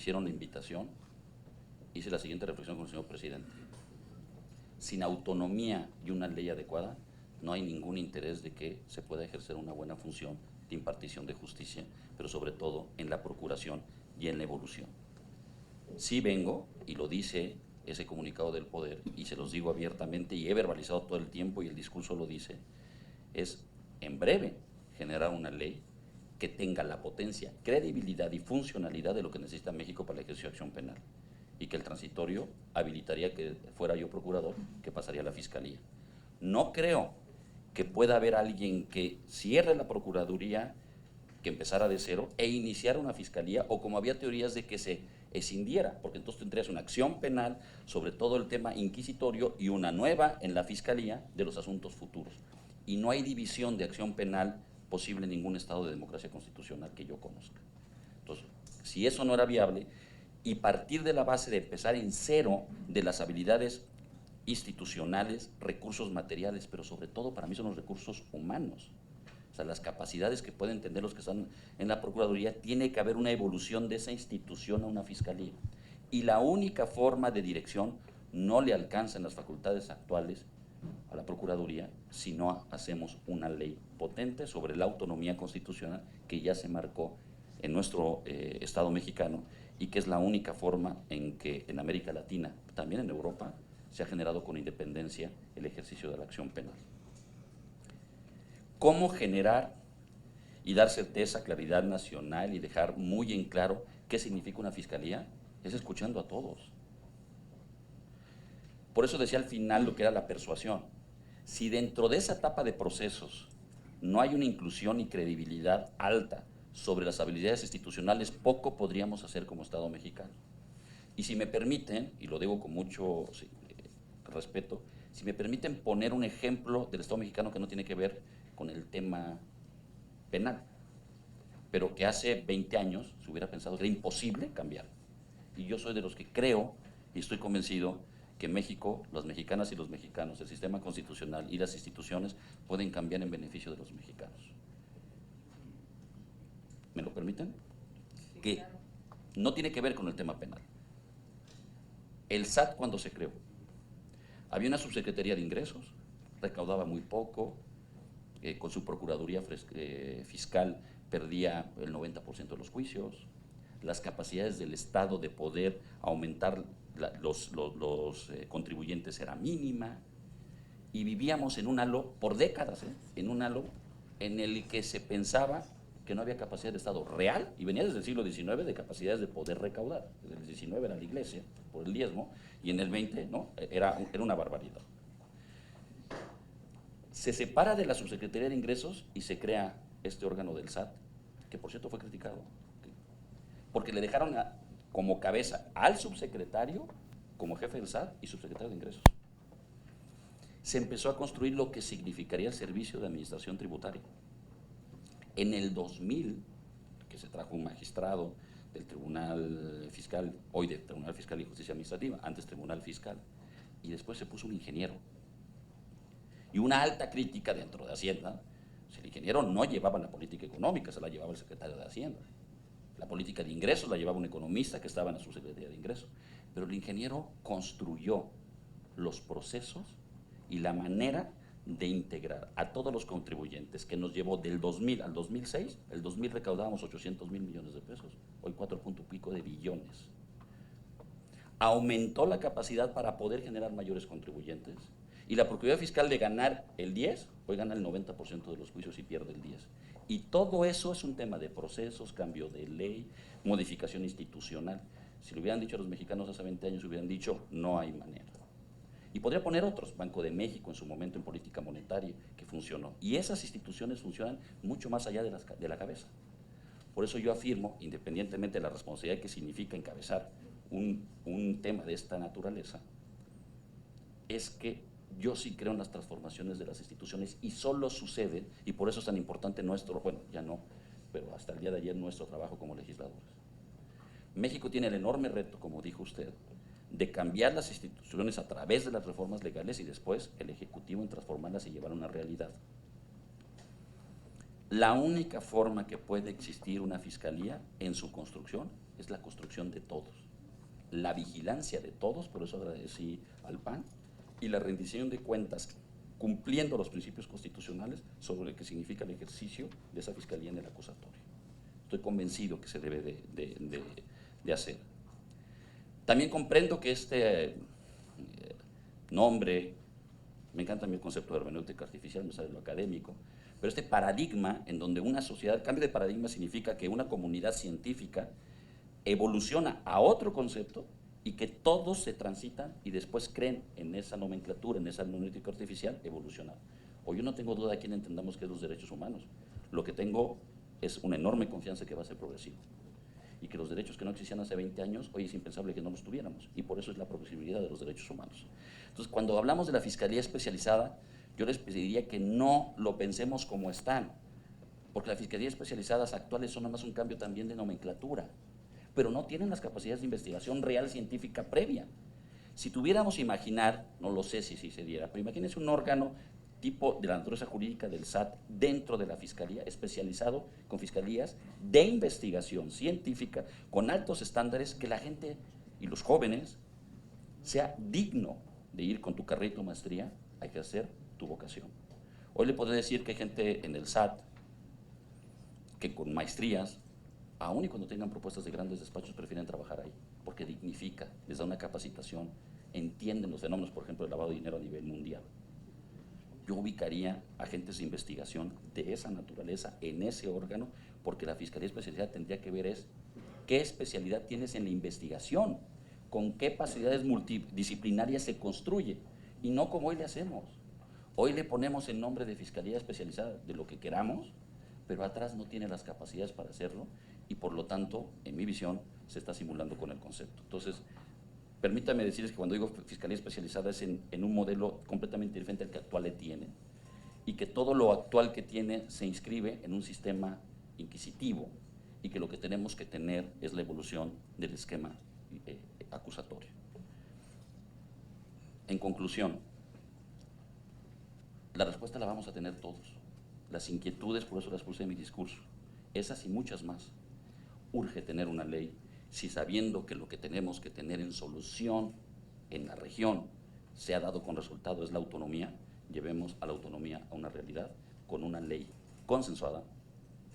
hicieron la invitación, hice la siguiente reflexión con el señor presidente. Sin autonomía y una ley adecuada, no hay ningún interés de que se pueda ejercer una buena función de impartición de justicia, pero sobre todo en la procuración y en la evolución. Sí vengo, y lo dice ese comunicado del poder, y se los digo abiertamente, y he verbalizado todo el tiempo, y el discurso lo dice, es en breve generar una ley que tenga la potencia, credibilidad y funcionalidad de lo que necesita México para el ejercicio de acción penal, y que el transitorio habilitaría que fuera yo procurador, que pasaría a la fiscalía. No creo que pueda haber alguien que cierre la procuraduría, que empezara de cero e iniciara una fiscalía, o como había teorías de que se escindiera, porque entonces tendrías una acción penal sobre todo el tema inquisitorio y una nueva en la fiscalía de los asuntos futuros. Y no hay división de acción penal posible en ningún estado de democracia constitucional que yo conozca. Entonces, si eso no era viable, y partir de la base de empezar en cero de las habilidades institucionales, recursos materiales, pero sobre todo para mí son los recursos humanos. O sea, las capacidades que pueden tener los que están en la Procuraduría, tiene que haber una evolución de esa institución a una fiscalía. Y la única forma de dirección no le alcanzan las facultades actuales a la Procuraduría si no hacemos una ley potente sobre la autonomía constitucional que ya se marcó en nuestro Estado mexicano, y que es la única forma en que en América Latina, también en Europa, se ha generado con independencia el ejercicio de la acción penal. ¿Cómo generar y dar certeza, claridad nacional y dejar muy en claro qué significa una fiscalía? Es escuchando a todos. Por eso decía al final lo que era la persuasión. Si dentro de esa etapa de procesos no hay una inclusión y credibilidad alta sobre las habilidades institucionales, poco podríamos hacer como Estado mexicano. Y si me permiten, y lo digo con mucho respeto, si me permiten poner un ejemplo del Estado mexicano que no tiene que ver con el tema penal, pero que hace 20 años se hubiera pensado que era imposible cambiar. Y yo soy de los que creo y estoy convencido que México, las mexicanas y los mexicanos, el sistema constitucional y las instituciones pueden cambiar en beneficio de los mexicanos. ¿Me lo permiten? Sí, que claro. No tiene que ver con el tema penal. El SAT, cuando se creó, había una subsecretaría de ingresos, recaudaba muy poco, con su procuraduría fiscal perdía el 90% de los juicios, las capacidades del Estado de poder aumentar los contribuyentes era mínima, y vivíamos en un halo, por décadas, en un halo en el que se pensaba que no había capacidad de Estado real, y venía desde el siglo XIX de capacidades de poder recaudar. Desde el XIX era la iglesia, por el diezmo, y en el XX ¿no? era una barbaridad. Se separa de la Subsecretaría de Ingresos y se crea este órgano del SAT, que por cierto fue criticado, porque le dejaron como cabeza al subsecretario, como jefe del SAT y subsecretario de Ingresos. Se empezó a construir lo que significaría el servicio de administración tributaria. En el 2000, que se trajo un magistrado del Tribunal Fiscal, hoy del Tribunal Fiscal y Justicia Administrativa, antes Tribunal Fiscal, y después se puso un ingeniero. Y una alta crítica dentro de Hacienda, el ingeniero no llevaba la política económica, se la llevaba el secretario de Hacienda. La política de ingresos la llevaba un economista que estaba en la subsecretaría de ingresos. Pero el ingeniero construyó los procesos y la manera de integrar a todos los contribuyentes, que nos llevó del 2000 al 2006. El 2000 recaudábamos 800,000 millones de pesos, hoy 4 punto pico de billones. Aumentó la capacidad para poder generar mayores contribuyentes, y la Procuraduría Fiscal, de ganar el 10, hoy gana el 90% de los juicios y pierde el 10. Y todo eso es un tema de procesos, cambio de ley, modificación institucional. Si lo hubieran dicho a los mexicanos hace 20 años, hubieran dicho, no hay manera. Y podría poner otros, Banco de México en su momento en política monetaria, que funcionó. Y esas instituciones funcionan mucho más allá de la cabeza. Por eso yo afirmo, independientemente de la responsabilidad que significa encabezar un tema de esta naturaleza, es que yo sí creo en las transformaciones de las instituciones, y solo sucede, y por eso es tan importante nuestro, bueno, ya no, pero hasta el día de ayer nuestro trabajo como legisladores. México tiene el enorme reto, como dijo usted, de cambiar las instituciones a través de las reformas legales, y después el Ejecutivo en transformarlas y llevar a una realidad. La única forma que puede existir una fiscalía en su construcción es la construcción de todos, la vigilancia de todos, por eso agradecí al PAN, y la rendición de cuentas cumpliendo los principios constitucionales sobre lo que significa el ejercicio de esa fiscalía en el acusatorio. Estoy convencido que se debe de hacer. También comprendo que este nombre, me encanta mi concepto de hermenéutica artificial, me sale lo académico, pero este paradigma en donde una sociedad, el cambio de paradigma significa que una comunidad científica evoluciona a otro concepto y que todos se transitan y después creen en esa nomenclatura, en esa hermenéutica artificial evolucionar. Hoy yo no tengo duda de quién entendamos qué es los derechos humanos. Lo que tengo es una enorme confianza que va a ser progresivo y que los derechos que no existían hace 20 años, hoy es impensable que no los tuviéramos, y por eso es la progresividad de los derechos humanos. Entonces, cuando hablamos de la Fiscalía Especializada, yo les pediría que no lo pensemos como están, porque las Fiscalías Especializadas actuales son nada más un cambio también de nomenclatura, pero no tienen las capacidades de investigación real científica previa. Si tuviéramos imaginar, no lo sé si se diera, pero imagínense un órgano tipo de la naturaleza jurídica del SAT dentro de la Fiscalía, especializado con fiscalías de investigación científica, con altos estándares, que la gente y los jóvenes sea digno de ir con tu carrera y tu maestría a ejercer tu vocación. Hoy le podré decir que hay gente en el SAT que con maestrías, aun y cuando tengan propuestas de grandes despachos, prefieren trabajar ahí, porque dignifica, les da una capacitación, entienden los fenómenos, por ejemplo, del lavado de dinero a nivel mundial. Yo ubicaría agentes de investigación de esa naturaleza en ese órgano, porque la Fiscalía Especializada tendría que ver es qué especialidad tienes en la investigación, con qué capacidades multidisciplinarias se construye, y no como hoy le hacemos. Hoy le ponemos el nombre de Fiscalía Especializada de lo que queramos, pero atrás no tiene las capacidades para hacerlo, y por lo tanto, en mi visión, se está simulando con el concepto. Entonces, permítame decirles que cuando digo Fiscalía Especializada es en un modelo completamente diferente al que actual le tiene, y que todo lo actual que tiene se inscribe en un sistema inquisitivo, y que lo que tenemos que tener es la evolución del esquema acusatorio. En conclusión, la respuesta la vamos a tener todos. Las inquietudes, por eso las puse en mi discurso, esas y muchas más. Urge tener una ley, si sabiendo que lo que tenemos que tener en solución en la región se ha dado con resultado es la autonomía, llevemos a la autonomía a una realidad con una ley consensuada,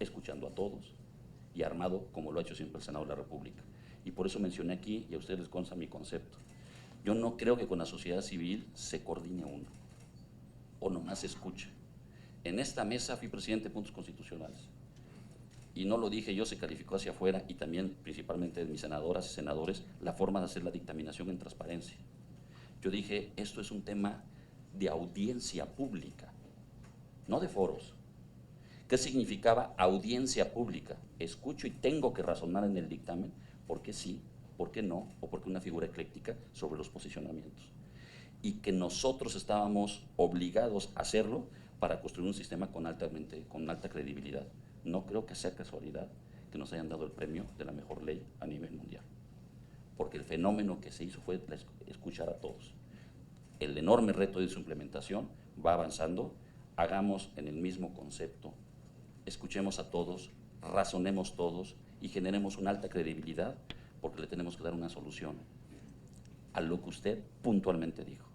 escuchando a todos y armado como lo ha hecho siempre el Senado de la República. Y por eso mencioné aquí, y a ustedes les consta mi concepto, yo no creo que con la sociedad civil se coordine uno, o nomás se escuche. En esta mesa fui presidente de puntos constitucionales, y no lo dije yo, se calificó hacia afuera, y también principalmente de mis senadoras y senadores, la forma de hacer la dictaminación en transparencia. Yo dije, esto es un tema de audiencia pública, no de foros. ¿Qué significaba audiencia pública? Escucho y tengo que razonar en el dictamen, ¿por qué sí, por qué no, o por qué una figura ecléctica sobre los posicionamientos? Y que nosotros estábamos obligados a hacerlo para construir un sistema con alta credibilidad. No creo que sea casualidad que nos hayan dado el premio de la mejor ley a nivel mundial, porque el fenómeno que se hizo fue escuchar a todos. El enorme reto de su implementación va avanzando, hagamos en el mismo concepto, escuchemos a todos, razonemos todos y generemos una alta credibilidad, porque le tenemos que dar una solución a lo que usted puntualmente dijo.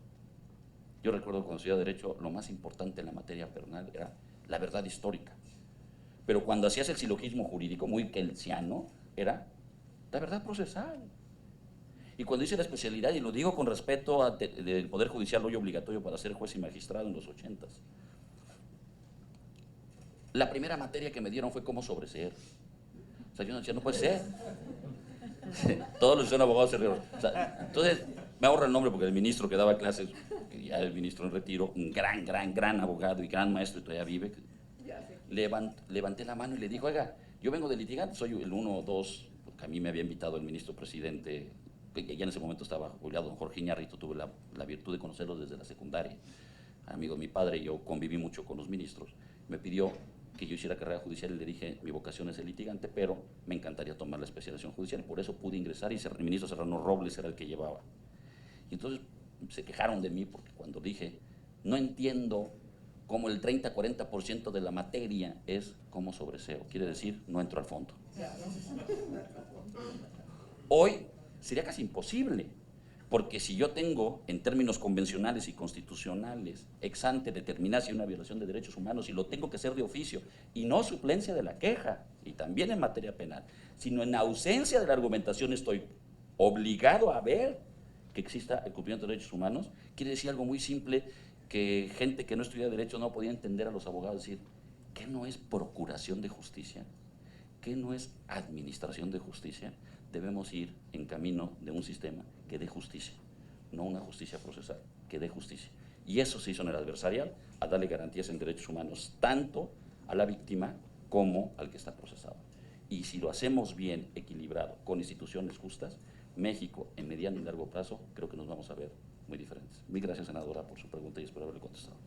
Yo recuerdo cuando estudiaba Derecho, lo más importante en la materia penal era la verdad histórica. Pero cuando hacías el silogismo jurídico, muy kelsiano, era la verdad procesal. Y cuando hice la especialidad, y lo digo con respeto del Poder Judicial hoy obligatorio para ser juez y magistrado en los 80s, la primera materia que me dieron fue cómo sobreseer. O sea, yo no decía, no puede ser. Todos los que son abogados se rieron. O sea, entonces, me ahorro el nombre porque el ministro que daba clases, que ya es ministro en retiro, un gran abogado y gran maestro y todavía vive, levanté la mano y le dijo, oiga, yo vengo de litigante, soy el 1 o 2, porque a mí me había invitado el ministro presidente, que ya en ese momento estaba jubilado, don Jorge Iñárritu, tuve la virtud de conocerlo desde la secundaria, amigo de mi padre, yo conviví mucho con los ministros, me pidió que yo hiciera carrera judicial y le dije, mi vocación es el litigante, pero me encantaría tomar la especialización judicial, por eso pude ingresar y el ministro Serrano Robles era el que llevaba. Y entonces se quejaron de mí porque cuando dije, no entiendo cómo el 30-40% de la materia es cómo sobreseo, quiere decir, no entro al fondo. Hoy sería casi imposible, porque si yo tengo, en términos convencionales y constitucionales, ex ante determinar si hay una violación de derechos humanos, y lo tengo que hacer de oficio, y no suplencia de la queja, y también en materia penal, sino en ausencia de la argumentación estoy obligado a ver que exista el cumplimiento de derechos humanos, quiere decir algo muy simple, que gente que no estudia derecho no podía entender a los abogados, decir, ¿qué no es procuración de justicia? ¿Qué no es administración de justicia? Debemos ir en camino de un sistema que dé justicia, no una justicia procesal, que dé justicia. Y eso se hizo en el adversarial, a darle garantías en derechos humanos tanto a la víctima como al que está procesado. Y si lo hacemos bien, equilibrado, con instituciones justas, México en mediano y largo plazo creo que nos vamos a ver muy diferentes. Muy gracias, senadora, por su pregunta y espero haberle contestado.